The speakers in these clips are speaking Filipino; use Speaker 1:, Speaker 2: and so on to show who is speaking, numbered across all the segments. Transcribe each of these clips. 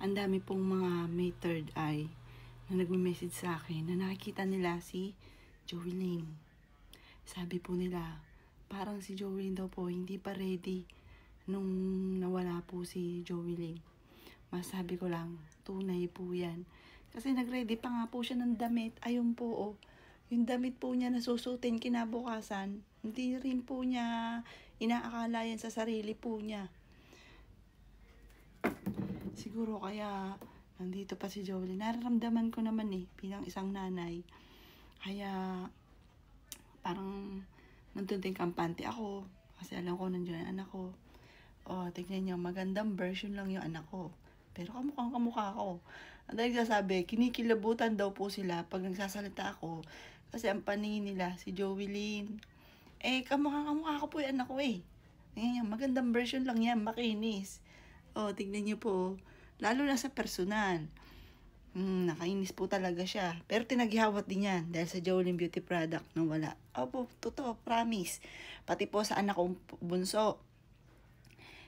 Speaker 1: ang dami pong mga may third eye na nagme-message sa akin na nakikita nila si Joelyn. Sabi po nila, parang si Joelyn daw po hindi pa ready nung nawala po si Joelyn. Masabi ko lang, tunay po yan. Kasi nag-ready pa nga po siya ng damit. Ayun po, oh. Yung damit po niya nasusutin kinabukasan, hindi rin po niya inaakala yan sa sarili po niya. Siguro kaya nandito pa si Joelyn. Nararamdaman ko naman bilang isang nanay. Kaya parang nandun din kampante ako. Kasi alam ko nandiyan ang anak ko. O, tignan niyo, magandang version lang yung anak ko. Pero kamukhang kamukha ko. Ang dahil sasabi, kinikilabutan daw po sila pag nagsasalita ako. Kasi ang paningin nila, si Joelyn. Kamukha ko po yung anak ko Ngayon, magandang version lang yan, makinis. O, tignan niyo po. Lalo na sa personal. Nakainis po talaga siya. Pero tinaghihawat din yan dahil sa Joelyn Beauty Product na wala. Opo, totoo, promise. Pati po sa anak kong bunso.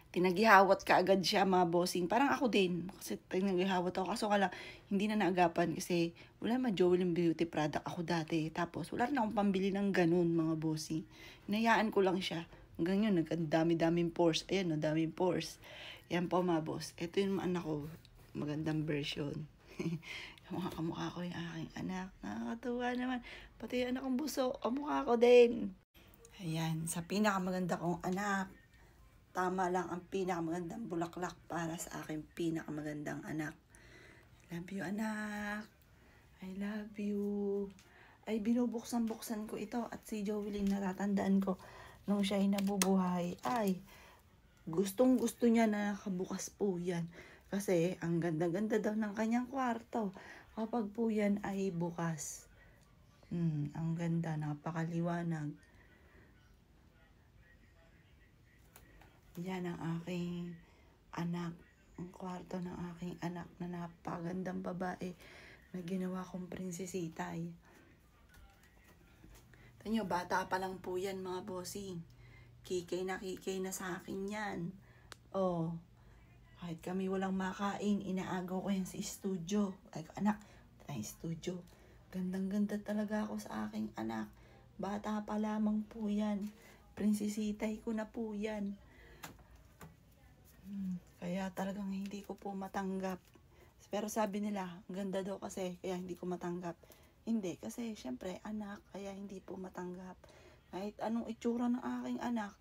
Speaker 1: Tinaghihawat ka agad siya, mga bossing. Parang ako din. Kasi tinaghihawat ako. Kaso kala, hindi na naagapan. Kasi wala Joelyn Beauty Product ako dati. Tapos wala rin akong pambili ng ganun, mga bossing. Hinayaan ko lang siya. Hanggang yun, nagdami-daming pores. Ayan, no, daming pores. Yan po, mga boss. Ito yung anak ko. Magandang version. Kamukha ko yung aking anak. Nakakatuwa naman. Pati yung anak kong buso, kamukha ko din. Ayan, sa pinakamaganda kong anak. Tama lang ang pinakamagandang bulaklak para sa aking pinakamagandang anak. Love you, anak. I love you. Ay, binubuksan-buksan ko ito. At si Joelyn, natatandaan ko, nung siya ay nabubuhay, ay, gustong-gusto niya na nakabukas po yan. Kasi, ang ganda-ganda daw ng kanyang kwarto. Kapag po yan ay bukas. Ang ganda, napakaliwanag. Yan ang aking anak. Ang kwarto ng aking anak na napagandang babae na ginawa kong prinsesitay. Tanyo, bata pa lang po yan, mga bossing. Kikay na sa akin yan. Oh, kahit kami walang makain, inaagaw ko yan sa studio. Ay, anak, tayo studio. Gandang-ganda talaga ako sa aking anak. Bata pa lamang po yan. Prinsesitay ko na po yan. Kaya talagang hindi ko po matanggap. Pero sabi nila, ang ganda daw kasi, kaya hindi ko matanggap. Hindi, kasi syempre, anak, kaya hindi po matanggap. Kahit anong itsura ng aking anak,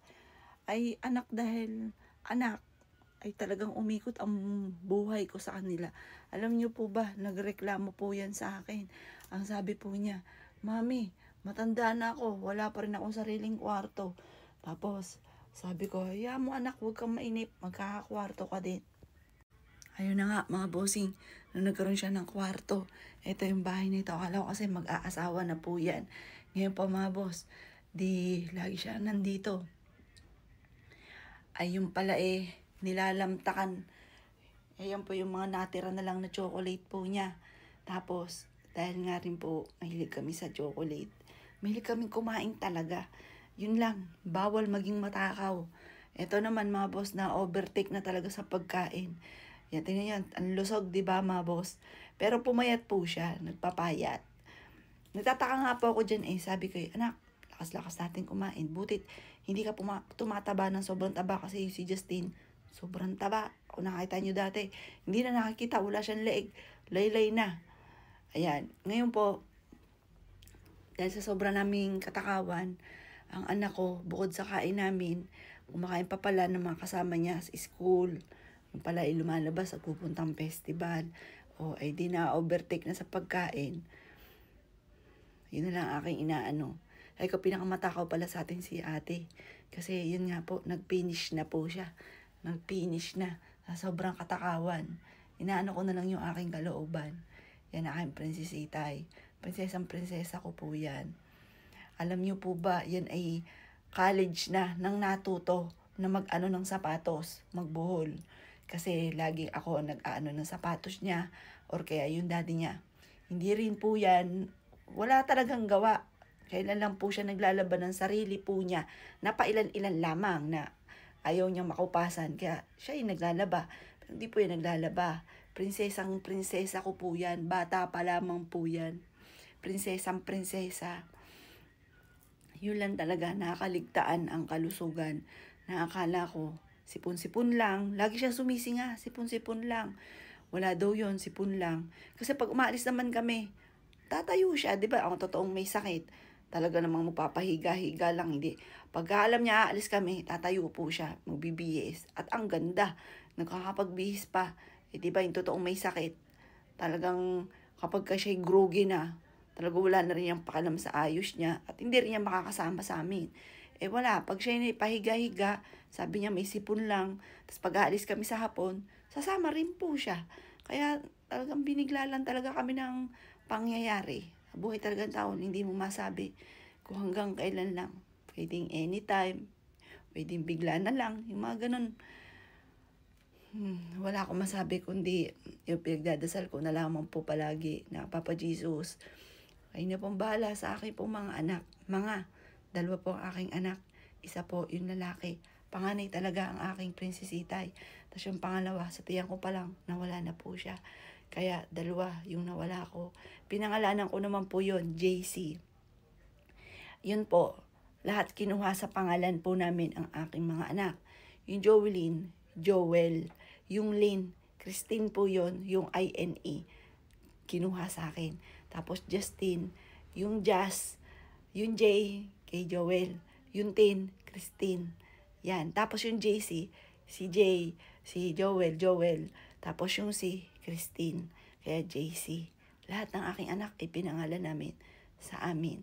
Speaker 1: ay anak dahil anak, ay talagang umikot ang buhay ko sa kanila. Alam niyo po ba, nagreklamo po yan sa akin. Ang sabi po niya, Mami, matanda na ako, wala pa rin akong sariling kwarto. Tapos, sabi ko, hayaan mo anak, huwag kang mainip, magkakakwarto ka din. Ayun na nga, mga bossing, nung nagkaroon siya ng kwarto, ito yung bahay nito. Akala ko kasi mag-aasawa na po yan. Ngayon po, mga boss, di lagi siya nandito. Ay yung pala nilalamtakan. Ayan po yung mga natira na lang na chocolate po niya. Tapos, dahil nga rin po, mahilig kami sa chocolate. Mahilig kami kumain talaga. Yun lang, bawal maging matakaw. Ito naman, mga boss, na overtake na talaga sa pagkain. Yan, tingnan yan, ang lusog, di ba, mga boss? Pero pumayat po siya, nagpapayat. Nagtataka nga po ako dyan sabi ko, anak, lakas-lakas natin kumain. Butit, hindi ka tumataba ng sobrang taba kasi si Justin, sobrang taba. Kung nakita nyo dati, hindi na nakikita, wala siyang leeg. Laylay na. Ayan, ngayon po, dahil sa sobrang naming katakawan, ang anak ko, bukod sa kain namin, kumakain pa pala ng mga kasama niya sa school. Yung pala lumalabas at pupuntang festival. O ay di na overtake na sa pagkain. Yun na lang aking inaano. Ay ko pinakamatakaw pala sa atin si ate. Kasi yun nga po, nag-finish na po siya. Nag-finish na. Sa sobrang katakawan. Inaano ko na lang yung aking kalooban. Yan aking prinsesitay. Prinsesa ko po yan. Alam niyo po ba, yan ay college na nang natuto na mag-ano ng sapatos, magbuhol. Kasi lagi ako nag-ano ng sapatos niya or kaya yung daddy niya. Hindi rin po yan, wala talagang gawa. Kailan lang po siya naglalaban ng sarili po niya na pailan-ilan lamang na ayaw niyang makupasan. Kaya siya yung naglalaba. Pero hindi po yan naglalaba. Prinsesang prinsesa ko po yan. Bata pa lamang po yan. Prinsesang prinsesa. Yun lang talaga, nakakaligtaan ang kalusugan. Nakakala ko, sipon-sipon lang. Lagi siya sumisinga, sipon-sipon lang. Wala daw yun, sipon lang. Kasi pag umaalis naman kami, tatayo siya, di ba? Ang totoong may sakit. Talaga namang magpapahiga-higa lang, hindi. Pagka alam niya aalis kami, tatayo po siya, magbibihis. At ang ganda, nagkakapagbihis pa. Eh, di ba, yung totoong may sakit. Talagang kapag ka siya'y groggy na, talaga wala na rin yung pakalam sa ayos niya. At hindi rin niya makakasama sa amin. Eh wala, pag siya'y pahiga-higa, sabi niya may sipon lang. Tapos pag aalis kami sa hapon, sasama rin po siya. Kaya talagang binigla lang talaga kami ng pangyayari. Buhay talagang taon, hindi mo masabi kung hanggang kailan lang. Pwedeng anytime, pwedeng bigla na lang, yung mga ganun. Wala akong masabi kundi yung pinagdadasal ko na lamang po palagi na Papa Jesus, kayo na pong bahala sa akin pong mga anak. Dalawa po ang aking anak. Isa po yung lalaki. Panganay talaga ang aking prinsesitay. Tapos yung pangalawa, sa tiyan ko pa lang, nawala na po siya. Kaya dalawa yung nawala ko. Pinangalanan ko naman po yun, JC. Yun po, lahat kinuha sa pangalan po namin ang aking mga anak. Yung Joelyn, Joel. Yung Lynn, Christine po yun, yung INE. Kinuha sa akin. Tapos Justin, yung Jazz, yung J, kay Joel. Yung Tin, Christine. Yan. Tapos yung JC, si J, si Joel. Tapos yung si Christine, kaya JC. Lahat ng aking anak ay pinangalan namin sa amin.